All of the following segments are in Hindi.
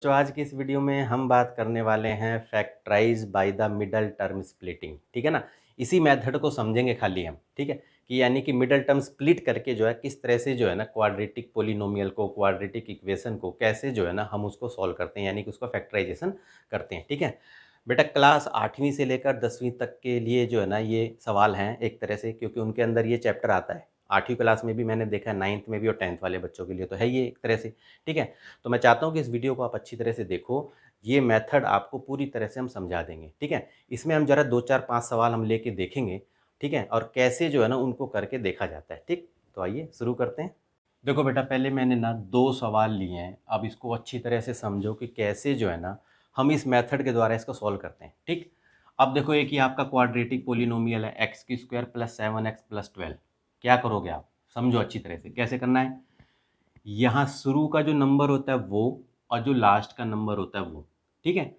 तो आज की इस वीडियो में हम बात करने वाले हैं factorize by the middle term splitting. ठीक है ना। इसी मेथड को समझेंगे खाली हम। ठीक है कि यानी कि मिडल टर्म स्प्लिट करके जो है किस तरह से जो है ना क्वाड्रेटिक पोलिनोमियल को, क्वाड्रेटिक इक्वेशन को कैसे जो है ना हम उसको सॉल्व करते हैं, यानी कि उसका फैक्टराइजेशन करते हैं। ठीक है बेटा, क्लास 8वीं से लेकर 10वीं तक के लिए जो है ना ये सवाल हैं एक तरह से, क्योंकि उनके अंदर ये चैप्टर आता है। 8वीं क्लास में भी मैंने देखा है, 9th में भी और 10th वाले बच्चों के लिए तो है ये एक तरह से। ठीक है, तो मैं चाहता हूँ कि इस वीडियो को आप अच्छी तरह से देखो। ये मेथड आपको पूरी तरह से हम समझा देंगे। ठीक है, इसमें हम जरा 2 4 5 सवाल हम लेके देखेंगे। ठीक है, और कैसे जो है ना उनको करके देखा जाता है। ठीक, तो आइए शुरू करते हैं। देखो बेटा, पहले मैंने ना 2 सवाल लिए हैं। अब इसको अच्छी तरह से समझो कि कैसे जो है ना हम इस मेथड के द्वारा इसको सॉल्व करते हैं। ठीक, अब देखो एक ही आपका क्वाड्रेटिक पोलिनोमियल है x² + 7x + 12। क्या करोगे आप, समझो अच्छी तरह से कैसे करना है। यहाँ शुरू का जो नंबर होता है वो, और जो लास्ट का नंबर होता है वो, ठीक है,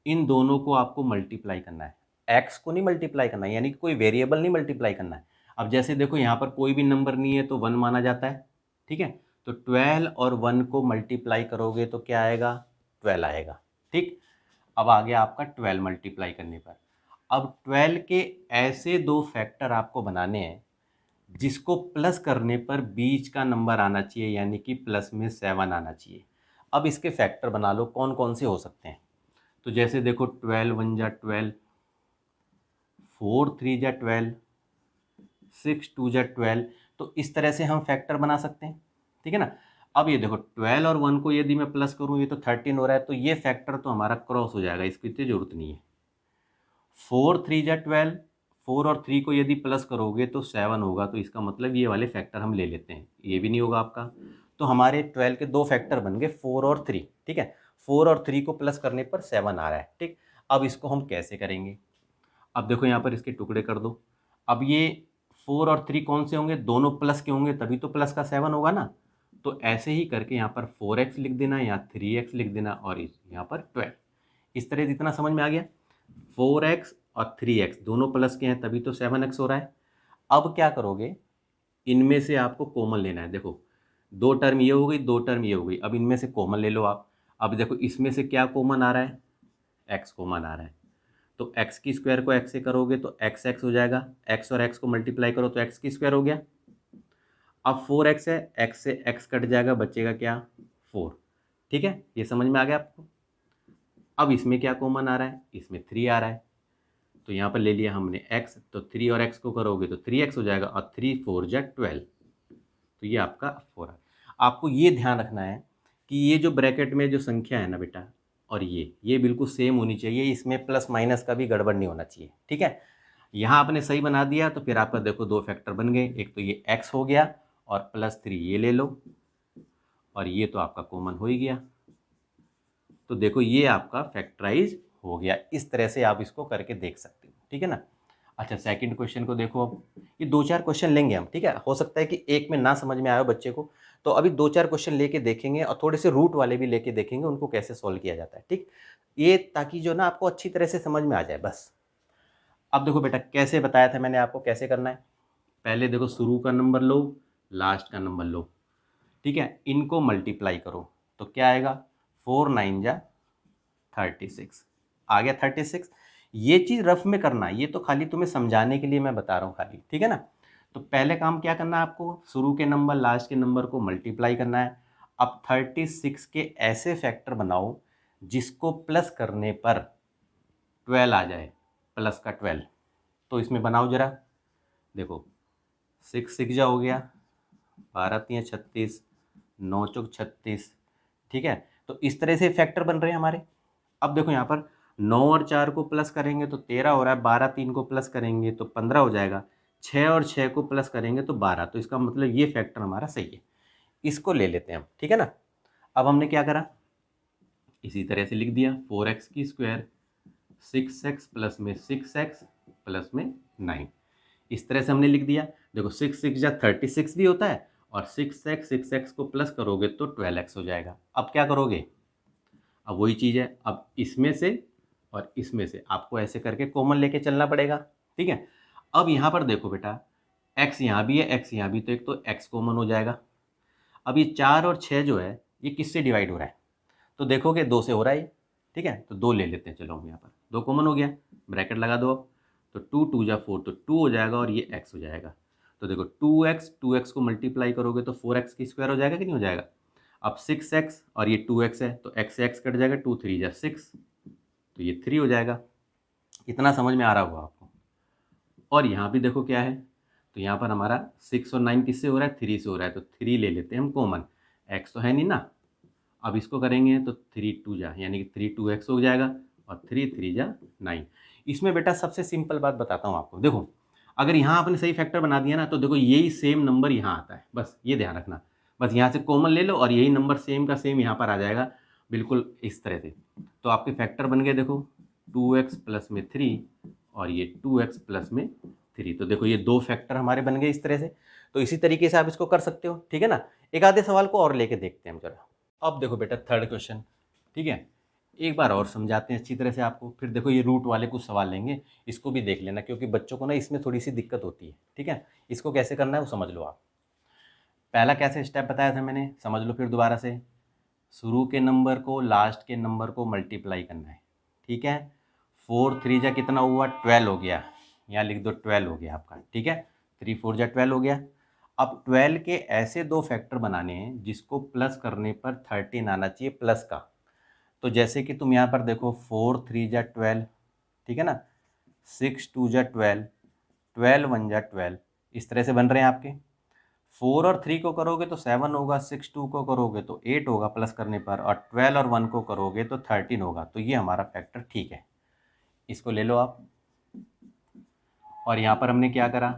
इन दोनों को आपको मल्टीप्लाई करना है। एक्स को नहीं मल्टीप्लाई करना है, यानी कि कोई वेरिएबल नहीं मल्टीप्लाई करना है। अब जैसे देखो यहाँ पर कोई भी नंबर नहीं है तो 1 माना जाता है। ठीक है, तो 12 और 1 को मल्टीप्लाई करोगे तो क्या आएगा, 12 आएगा। ठीक, अब आ गया आपका 12 मल्टीप्लाई करने पर। अब 12 के ऐसे दो फैक्टर आपको बनाने हैं जिसको प्लस करने पर बीच का नंबर आना चाहिए, यानी कि प्लस में 7 आना चाहिए। अब इसके फैक्टर बना लो, कौन कौन से हो सकते हैं। तो जैसे देखो 12 1 जा 12, 4 3 जा 12, 6 2 जा 12। तो इस तरह से हम फैक्टर बना सकते हैं। ठीक है ना। अब ये देखो 12 और 1 को यदि मैं प्लस करूँ, ये तो 13 हो रहा है, तो ये फैक्टर तो हमारा क्रॉस हो जाएगा, इसकी इतनी जरूरत नहीं है। 4 3 जा 12, 4 और 3 को यदि प्लस करोगे तो 7 होगा, तो इसका मतलब ये वाले फैक्टर हम ले लेते हैं, ये भी नहीं होगा आपका। तो हमारे 12 के दो फैक्टर बन गए 4 और 3। ठीक है, 4 और 3 को प्लस करने पर 7 आ रहा है। ठीक, अब इसको हम कैसे करेंगे। अब देखो यहाँ पर इसके टुकड़े कर दो। अब ये 4 और 3 कौन से होंगे, दोनों प्लस के होंगे, तभी तो प्लस का 7 होगा ना। तो ऐसे ही करके यहाँ पर 4x लिख देना, यहाँ 3x लिख देना, और यहाँ पर 12। इस तरह से इतना समझ में आ गया। 4x और 3x दोनों प्लस के हैं, तभी तो 7x हो रहा है। अब क्या करोगे, इनमें से आपको कॉमन लेना है। देखो 2 टर्म ये हो गई, 2 टर्म ये हो गई, अब इनमें से कॉमन ले लो आप। अब देखो इसमें से क्या कॉमन आ रहा है, x कॉमन आ रहा है। तो x की स्क्वायर को x से करोगे तो x हो जाएगा, x और x को मल्टीप्लाई करो तो x की स्क्वायर हो गया। अब 4x है, x से x कट जाएगा, बचेगा क्या, 4। ठीक है, ये समझ में आ गया आपको। अब इसमें क्या कॉमन आ रहा है, इसमें 3 आ रहा है, तो यहाँ पर ले लिया हमने x, तो 3 और x को करोगे तो 3x हो जाएगा, और 3 4 जा 12, तो ये आपका 4 है। आपको ये ध्यान रखना है कि ये जो ब्रैकेट में जो संख्या है ना बेटा, और ये बिल्कुल सेम होनी चाहिए, इसमें प्लस माइनस का भी गड़बड़ नहीं होना चाहिए। ठीक है, यहाँ आपने सही बना दिया तो फिर आपका देखो दो फैक्टर बन गए, एक तो ये x हो गया, और +3 ये ले लो, और ये तो आपका कॉमन हो ही गया। तो देखो ये आपका फैक्टराइज हो गया। इस तरह से आप इसको करके देख सकते हो। ठीक है ना। अच्छा, सेकंड क्वेश्चन को देखो। अब ये 2 4 क्वेश्चन लेंगे हम। ठीक है, हो सकता है कि एक में ना समझ में आए हो बच्चे को, तो अभी 2 4 क्वेश्चन लेके देखेंगे, और थोड़े से रूट वाले भी लेके देखेंगे, उनको कैसे सॉल्व किया जाता है। ठीक, ये ताकि जो ना आपको अच्छी तरह से समझ में आ जाए बस। अब देखो बेटा, कैसे बताया था मैंने आपको कैसे करना है। पहले देखो शुरू का नंबर लो, लास्ट का नंबर लो। ठीक है, इनको मल्टीप्लाई करो तो क्या आएगा, 4 9 जा 36 आ गया, 36। ये चीज़ रफ में करना, ये तो खाली तुम्हें समझाने के लिए मैं बता रहा हूँ खाली। ठीक है ना। तो पहले काम क्या करना है आपको, शुरू के नंबर लास्ट के नंबर को मल्टीप्लाई करना है। अब 36 के ऐसे फैक्टर बनाओ जिसको प्लस करने पर 12 आ जाए, प्लस का 12। तो इसमें बनाओ जरा, देखो 6 6 जा हो गया, 12 3 36, 9 चौक 36। ठीक है, तो इस तरह से फैक्टर बन रहे हैं हमारे। अब देखो यहाँ पर 9 और 4 को प्लस करेंगे तो 13 हो रहा है, 12 3 को प्लस करेंगे तो 15 हो जाएगा, 6 और 6 को प्लस करेंगे तो 12। तो इसका मतलब ये फैक्टर हमारा सही है, इसको ले लेते हैं हम। ठीक है ना। अब हमने क्या करा, इसी तरह से लिख दिया 4x की स्क्वायर, 6x प्लस में 6x प्लस में 9। इस तरह से हमने लिख दिया। देखो 6 6 जा 36 भी होता है, और 6x को प्लस करोगे तो 12x हो जाएगा। अब क्या करोगे, अब वही चीज़ है, अब इसमें से और इसमें से आपको ऐसे करके कॉमन लेके चलना पड़ेगा। ठीक है, अब यहाँ पर देखो बेटा, x यहाँ भी है, x यहाँ भी, तो एक तो x कॉमन हो जाएगा। अब ये 4 और 6 जो है ये किससे डिवाइड हो रहा है, तो देखोगे 2 से हो रहा है ये, ठीक है। तो 2 ले लेते हैं, चलो हम यहाँ पर 2 कॉमन हो गया, ब्रैकेट लगा दो अब। तो 2 2 जा 4, तो 2 हो जाएगा और ये x हो जाएगा। तो देखो 2x को मल्टीप्लाई करोगे तो 4x की स्क्वायर हो जाएगा कि नहीं हो जाएगा। अब 6x और ये 2x है तो x से x कट जाएगा, 2 3 जा 6, तो ये 3 हो जाएगा। इतना समझ में आ रहा होगा आपको। और यहाँ भी देखो क्या है, तो यहाँ पर हमारा 6 और 9 किससे हो रहा है, 3 से हो रहा है, तो 3 ले लेते हैं हम कॉमन, x तो है नहीं ना। अब इसको करेंगे तो 3 2 जा, यानी कि 3 2x हो जाएगा और 3 3 जा 9। इसमें बेटा सबसे सिंपल बात बताता हूँ आपको, देखो अगर यहाँ आपने सही फैक्टर बना दिया ना तो देखो यही सेम नंबर यहाँ आता है, बस ये ध्यान रखना। बस यहाँ से कॉमन ले लो और यही नंबर सेम का सेम यहाँ पर आ जाएगा, बिल्कुल इस तरह से। तो आपके फैक्टर बन गए, देखो 2x प्लस में 3 और ये 2x प्लस में 3। तो देखो ये 2 फैक्टर हमारे बन गए इस तरह से। तो इसी तरीके से आप इसको कर सकते हो, ठीक है ना। एक आधे सवाल को और लेके देखते हैं हम जरा। अब देखो बेटा थर्ड क्वेश्चन, ठीक है, एक बार और समझाते हैं अच्छी तरह से आपको। फिर देखो ये रूट वाले कुछ सवाल लेंगे, इसको भी देख लेना, क्योंकि बच्चों को ना इसमें थोड़ी सी दिक्कत होती है, ठीक है। इसको कैसे करना है वो समझ लो आप। पहला कैसे स्टेप बताया था मैंने, समझ लो फिर दोबारा से। शुरू के नंबर को लास्ट के नंबर को मल्टीप्लाई करना है, ठीक है। 4 3 जा कितना हुआ, 12 हो गया, यहाँ लिख दो 12 हो गया आपका, ठीक है। 3 4 जा 12 हो गया। अब 12 के ऐसे 2 फैक्टर बनाने हैं जिसको प्लस करने पर 13 आना चाहिए प्लस का। तो जैसे कि तुम यहाँ पर देखो 4 3 जा 12, ठीक है ना, 6 2 जा 12, 12 1 जा 12, इस तरह से बन रहे हैं आपके। 4 और 3 को करोगे तो 7 होगा, 6 2 को करोगे तो 8 होगा प्लस करने पर, और 12 और 1 को करोगे तो 13 होगा। तो ये हमारा फैक्टर ठीक है, इसको ले लो आप। और यहाँ पर हमने क्या करा,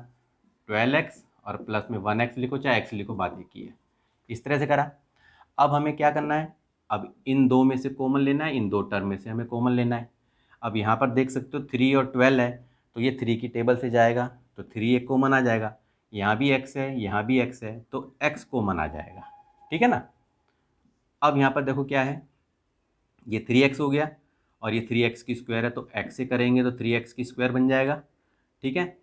12x और प्लस में 1x लिखो चाहे x लिखो, बात एक ही है, इस तरह से करा। अब हमें क्या करना है, अब इन दो में से कॉमन लेना है, इन दो टर्म में से हमें कॉमन लेना है। अब यहाँ पर देख सकते हो 3 और 12 है, तो ये 3 की टेबल से जाएगा तो 3 एक कॉमन आ जाएगा। यहाँ भी x है, यहाँ भी x है, तो x कॉमन आ जाएगा, ठीक है ना। अब यहाँ पर देखो क्या है, ये 3x हो गया और ये 3x की स्क्वायर है, तो x से करेंगे तो 3x की स्क्वायर बन जाएगा, ठीक है।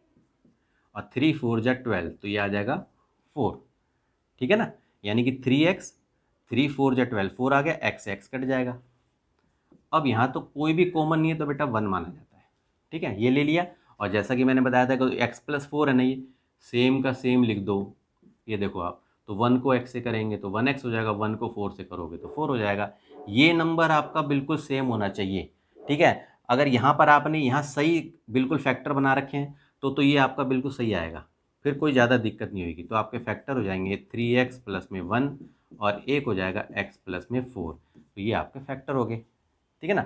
और 3 4 जा 12, तो ये आ जाएगा 4, ठीक है ना। यानी कि 3x, 3 4 जा 12, 4 आ गया, x से x कट जाएगा। अब यहाँ तो कोई भी कॉमन नहीं है तो बेटा 1 माना जाता है, ठीक है, ये ले लिया। और जैसा कि मैंने बताया था कि x प्लस 4 है ना, ये सेम का सेम लिख दो। ये देखो आप, तो 1 को x से करेंगे तो 1x हो जाएगा, 1 को 4 से करोगे तो 4 हो जाएगा। ये नंबर आपका बिल्कुल सेम होना चाहिए, ठीक है। अगर यहाँ पर आपने यहाँ सही बिल्कुल फैक्टर बना रखे हैं तो ये आपका बिल्कुल सही आएगा, फिर कोई ज़्यादा दिक्कत नहीं होगी। तो आपके फैक्टर हो जाएंगे 3x प्लस में 1 और एक हो जाएगा x प्लस में 4, तो ये आपके फैक्टर हो गए, ठीक है ना।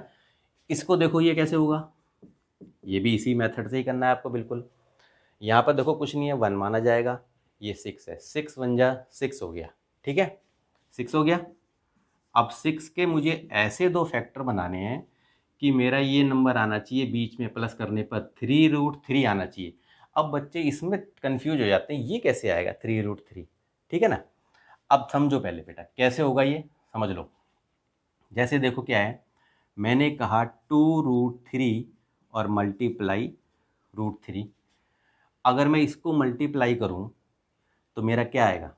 इसको देखो ये कैसे होगा, ये भी इसी मेथड से ही करना है आपको बिल्कुल। यहाँ पर देखो कुछ नहीं है, 1 माना जाएगा, ये 6 है, 6 1 जा 6 हो गया, ठीक है, 6 हो गया। अब 6 के मुझे ऐसे 2 फैक्टर बनाने हैं कि मेरा ये नंबर आना चाहिए बीच में, प्लस करने पर 3√3 आना चाहिए। अब बच्चे इसमें कंफ्यूज हो जाते हैं, ये कैसे आएगा 3√3, ठीक है ना। अब समझो पहले बेटा कैसे होगा ये, समझ लो। जैसे देखो क्या है, मैंने कहा 2√3 और मल्टीप्लाई √3। अगर मैं इसको मल्टीप्लाई करूं तो मेरा क्या आएगा,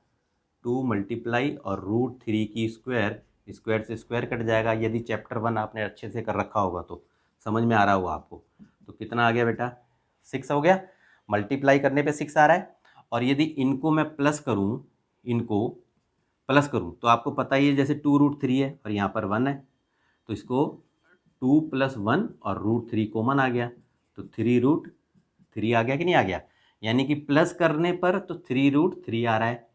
2 मल्टीप्लाई और √3 की स्क्वायर, स्क्वायर से स्क्वायर कट जाएगा। यदि चैप्टर 1 आपने अच्छे से कर रखा होगा तो समझ में आ रहा होगा आपको। तो कितना आ गया बेटा, 6 हो गया, मल्टीप्लाई करने पे 6 आ रहा है। और यदि इनको मैं प्लस करूं, इनको प्लस करूं तो आपको पता ही है, जैसे 2√3 है और यहाँ पर 1 है, तो इसको 2 + 1 और √3 कॉमन आ गया, तो 3√3 आ गया कि नहीं आ गया। यानी कि प्लस करने पर तो 3√3 आ रहा है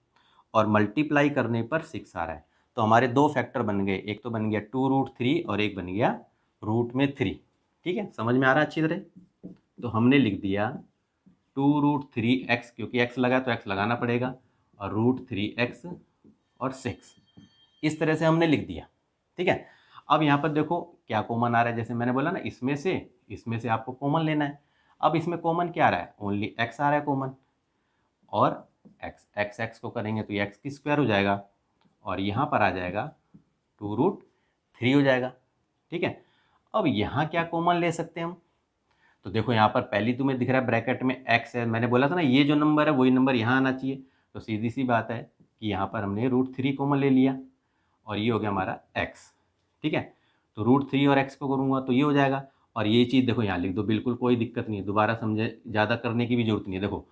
और मल्टीप्लाई करने पर 6 आ रहा है। तो हमारे 2 फैक्टर बन गए, एक तो बन गया 2√3 और एक बन गया √3, ठीक है, समझ में आ रहा है अच्छी तरह। तो हमने लिख दिया 2√3x, क्योंकि x लगा तो x लगाना पड़ेगा, और √3x और 6, इस तरह से हमने लिख दिया, ठीक है। अब यहाँ पर देखो क्या कॉमन आ रहा है, जैसे मैंने बोला ना, इसमें से आपको कॉमन लेना है। अब इसमें कॉमन क्या आ रहा है, ओनली x आ रहा है कॉमन, और x को करेंगे तो ये x की स्क्वायर हो जाएगा, और यहाँ पर आ जाएगा 2√3 हो जाएगा, ठीक है। अब यहाँ क्या कॉमन ले सकते हैं हम, तो देखो यहाँ पर पहली तुम्हें दिख रहा है ब्रैकेट में x है, मैंने बोला था ना ये जो नंबर है वही नंबर यहाँ आना चाहिए। तो सीधी सी बात है कि यहाँ पर हमने √3 कॉमन ले लिया और ये हो गया हमारा x, ठीक है। तो √3 और x को करूँगा तो ये हो जाएगा, और ये चीज़ देखो यहाँ लिख दो, बिल्कुल कोई दिक्कत नहीं है, दोबारा समझे ज़्यादा करने की भी जरूरत नहीं है। देखो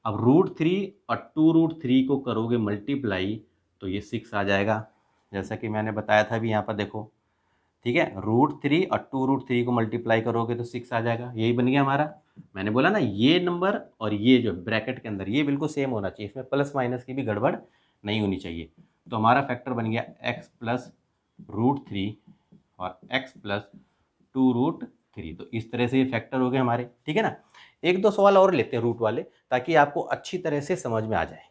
अब √3 और 2√3 को करोगे मल्टीप्लाई तो ये 6 आ जाएगा, जैसा कि मैंने बताया था अभी यहाँ पर देखो, ठीक है। √3 और 2√3 को मल्टीप्लाई करोगे तो 6 आ जाएगा, यही बन गया हमारा। मैंने बोला ना ये नंबर और ये जो ब्रैकेट के अंदर ये बिल्कुल सेम होना चाहिए, इसमें प्लस माइनस की भी गड़बड़ नहीं होनी चाहिए। तो हमारा फैक्टर बन गया x प्लस √3 और x प्लस 2√3। तो इस तरह से ये फैक्टर हो गए हमारे, ठीक है ना। एक दो सवाल और लेते हैं रूट वाले, ताकि आपको अच्छी तरह से समझ में आ जाए।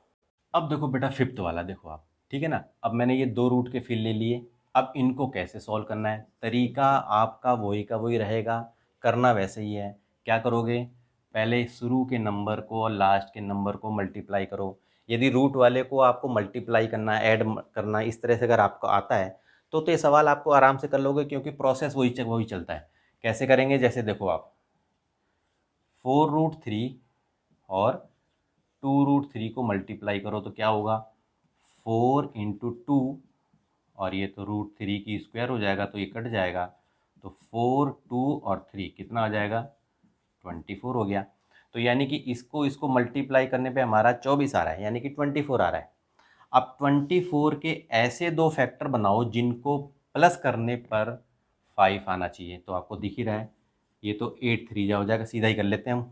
अब देखो बेटा फिफ्थ वाला देखो आप, ठीक है ना। अब मैंने ये 2 रूट के फिल ले लिए, अब इनको कैसे सॉल्व करना है, तरीका आपका वही का वही रहेगा, करना वैसे ही है। क्या करोगे, पहले शुरू के नंबर को और लास्ट के नंबर को मल्टीप्लाई करो। यदि रूट वाले को आपको मल्टीप्लाई करना है, ऐड करना है, इस तरह से अगर आपको आता है तो ये सवाल आपको आराम से कर लोगे, क्योंकि प्रोसेस वही चलता है। कैसे करेंगे, जैसे देखो आप 4√3 और 2√3 को मल्टीप्लाई करो तो क्या होगा, 4 इंटू 2, और ये तो √3 की स्क्वायर हो जाएगा तो ये कट जाएगा, तो 4, 2 और 3 कितना आ जाएगा, 24 हो गया। तो यानी कि इसको इसको मल्टीप्लाई करने पे हमारा 24 आ रहा है, यानी कि 24 आ रहा है। अब 24 के ऐसे दो फैक्टर बनाओ जिनको प्लस करने पर 5 आना चाहिए। तो आपको दिख ही रहा है, ये तो 8 3 जा हो जाएगा, सीधा ही कर लेते हैं हम।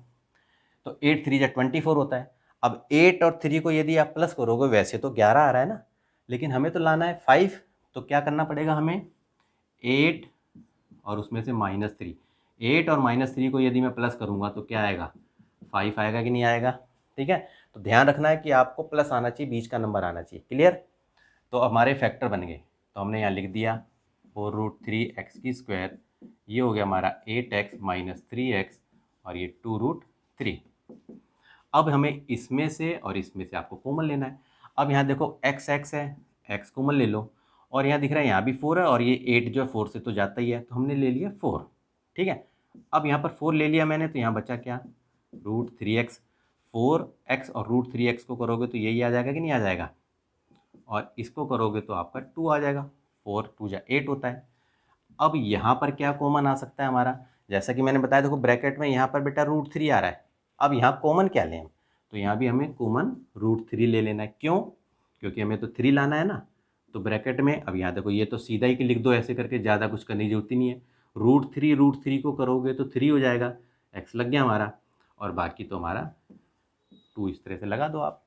तो 8 3 जा 24 होता है। अब 8 और 3 को यदि आप प्लस करोगे, वैसे तो 11 आ रहा है ना, लेकिन हमें तो लाना है 5, तो क्या करना पड़ेगा हमें, 8 और उसमें से -3। 8 और -3 को यदि मैं प्लस करूँगा तो क्या आएगा, 5 आएगा कि नहीं आएगा, ठीक है। तो ध्यान रखना है कि आपको प्लस आना चाहिए, बीच का नंबर आना चाहिए, क्लियर। तो हमारे फैक्टर बन गए, तो हमने यहाँ लिख दिया 4√3x², ये हो गया हमारा 8x - 3x, और ये 2√3। अब हमें इसमें से और इसमें से आपको कॉमन लेना है। अब यहाँ देखो x x है, x कॉमन ले लो, और यहाँ दिख रहा है यहाँ भी 4 है, और ये 8 जो है 4 से तो जाता ही है, तो हमने ले लिया 4, ठीक है। अब यहाँ पर 4 ले लिया मैंने, तो यहाँ बचा क्या, √3x। 4x और √3x को करोगे तो यही आ जाएगा कि नहीं आ जाएगा, और इसको करोगे तो आपका 2 आ जाएगा, 4 2 जा 8 होता है। अब यहाँ पर क्या कॉमन आ सकता है हमारा, जैसा कि मैंने बताया देखो ब्रैकेट में यहाँ पर बेटा √3 आ रहा है। अब यहाँ कॉमन क्या लें हम, तो यहाँ भी हमें कॉमन √3 ले लेना है। क्यों, क्योंकि हमें तो 3 लाना है ना। तो ब्रैकेट में अब यहाँ देखो, ये तो सीधा ही लिख दो ऐसे करके, ज़्यादा कुछ करने की जरूरत ही नहीं है। √3 को करोगे तो 3 हो जाएगा, x लग गया हमारा, और बाकी तो हमारा 2 इस तरह से लगा दो आप,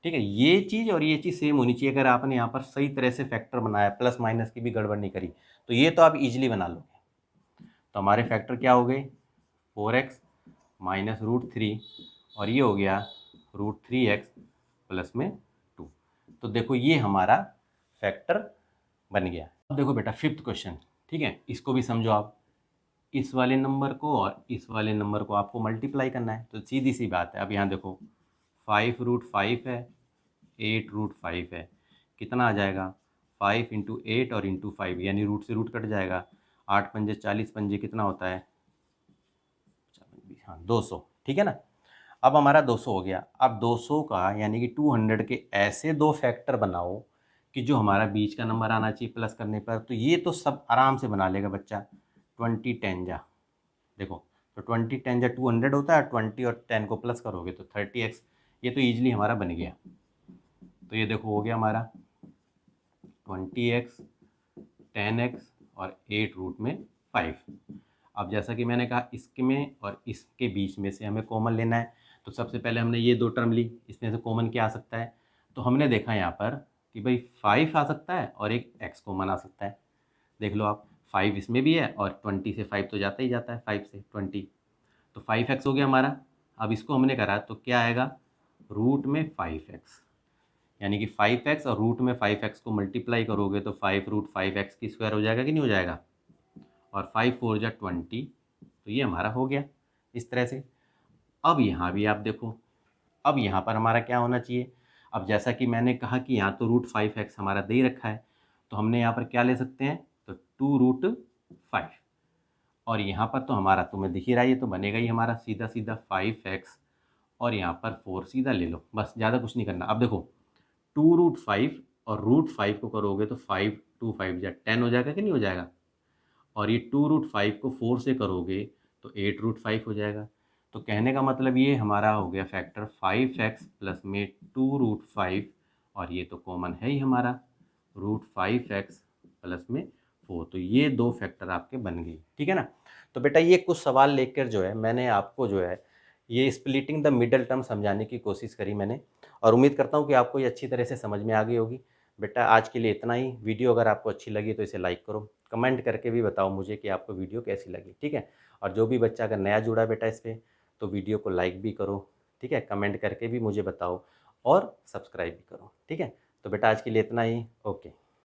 ठीक है। ये चीज़ और ये चीज़ सेम होनी चाहिए, अगर आपने यहाँ पर सही तरह से फैक्टर बनाया, प्लस माइनस की भी गड़बड़ नहीं करी, तो ये तो आप इजीली बना लोगे। तो हमारे फैक्टर क्या हो गए, 4x - √3, और ये हो गया √3x प्लस में 2। तो देखो ये हमारा फैक्टर बन गया। अब देखो बेटा फिफ्थ क्वेश्चन, ठीक है, इसको भी समझो आप। इस वाले नंबर को और इस वाले नंबर को आपको मल्टीप्लाई करना है, तो सीधी सी बात है। अब यहाँ देखो 5√5 है, 8√5 है, कितना आ जाएगा, 5 इंटू 8 और इंटू 5, यानी रूट से रूट कट जाएगा। 8 पंजे 40 पंजे कितना होता है, हाँ 200, ठीक है ना। अब हमारा 200 हो गया। अब 200 का यानी कि 200 के ऐसे दो फैक्टर बनाओ कि जो हमारा बीच का नंबर आना चाहिए प्लस करने पर। तो ये तो सब आराम से बना लेगा बच्चा। 20 10 जा, देखो तो 20 10 जा 200 होता है, 20 और 10 को प्लस करोगे तो 30x। ये तो ईजिली हमारा बन गया। तो ये देखो हो गया हमारा 20x 10x और 8√5। अब जैसा कि मैंने कहा, इसके में और इसके बीच में से हमें कॉमन लेना है। तो सबसे पहले हमने ये दो टर्म ली, इसमें से कॉमन क्या आ सकता है, तो हमने देखा यहाँ पर कि भाई 5 आ सकता है और एक x कॉमन आ सकता है। देख लो आप, 5 इसमें भी है और 20 से 5 तो जाता ही जाता है, 5 से 20, तो 5x हो गया हमारा। अब इसको हमने करा तो क्या आएगा, रूट में 5x, यानी कि 5x और रूट में 5x को मल्टीप्लाई करोगे तो 5√5x की स्क्वायर हो जाएगा कि नहीं हो जाएगा, और 5 4 जा 20, तो ये हमारा हो गया इस तरह से। अब यहाँ भी आप देखो, अब यहाँ पर हमारा क्या होना चाहिए। अब जैसा कि मैंने कहा कि यहाँ तो √5x हमारा दे ही रखा है, तो हमने यहाँ पर क्या ले सकते हैं, तो 2√5, और यहाँ पर तो हमारा तुम्हें दिख ही रहा है, ये तो बनेगा ही हमारा सीधा सीधा 5x, और यहाँ पर 4 सीधा ले लो, बस ज़्यादा कुछ नहीं करना। अब देखो 2√5 और √5 को करोगे तो 5 5 या 10 हो जाएगा कि नहीं हो जाएगा। और ये 2√5 को 4 से करोगे तो 8√5 हो जाएगा। तो कहने का मतलब ये हमारा हो गया फैक्टर 5x प्लस में 2√5, और ये तो कॉमन है ही हमारा √5x प्लस में 4। तो ये दो फैक्टर आपके बन गई, ठीक है ना। तो बेटा ये कुछ सवाल लेकर जो है मैंने आपको जो है ये स्प्लिटिंग द मिडल टर्म समझाने की कोशिश करी मैंने, और उम्मीद करता हूँ कि आपको ये अच्छी तरह से समझ में आ गई होगी। बेटा आज के लिए इतना ही। वीडियो अगर आपको अच्छी लगी तो इसे लाइक करो, कमेंट करके भी बताओ मुझे कि आपको वीडियो कैसी लगी, ठीक है। और जो भी बच्चा अगर नया जुड़ा बेटा इस पर, तो वीडियो को लाइक भी करो, ठीक है, कमेंट करके भी मुझे बताओ, और सब्सक्राइब भी करो, ठीक है। तो बेटा आज के लिए इतना ही। ओके।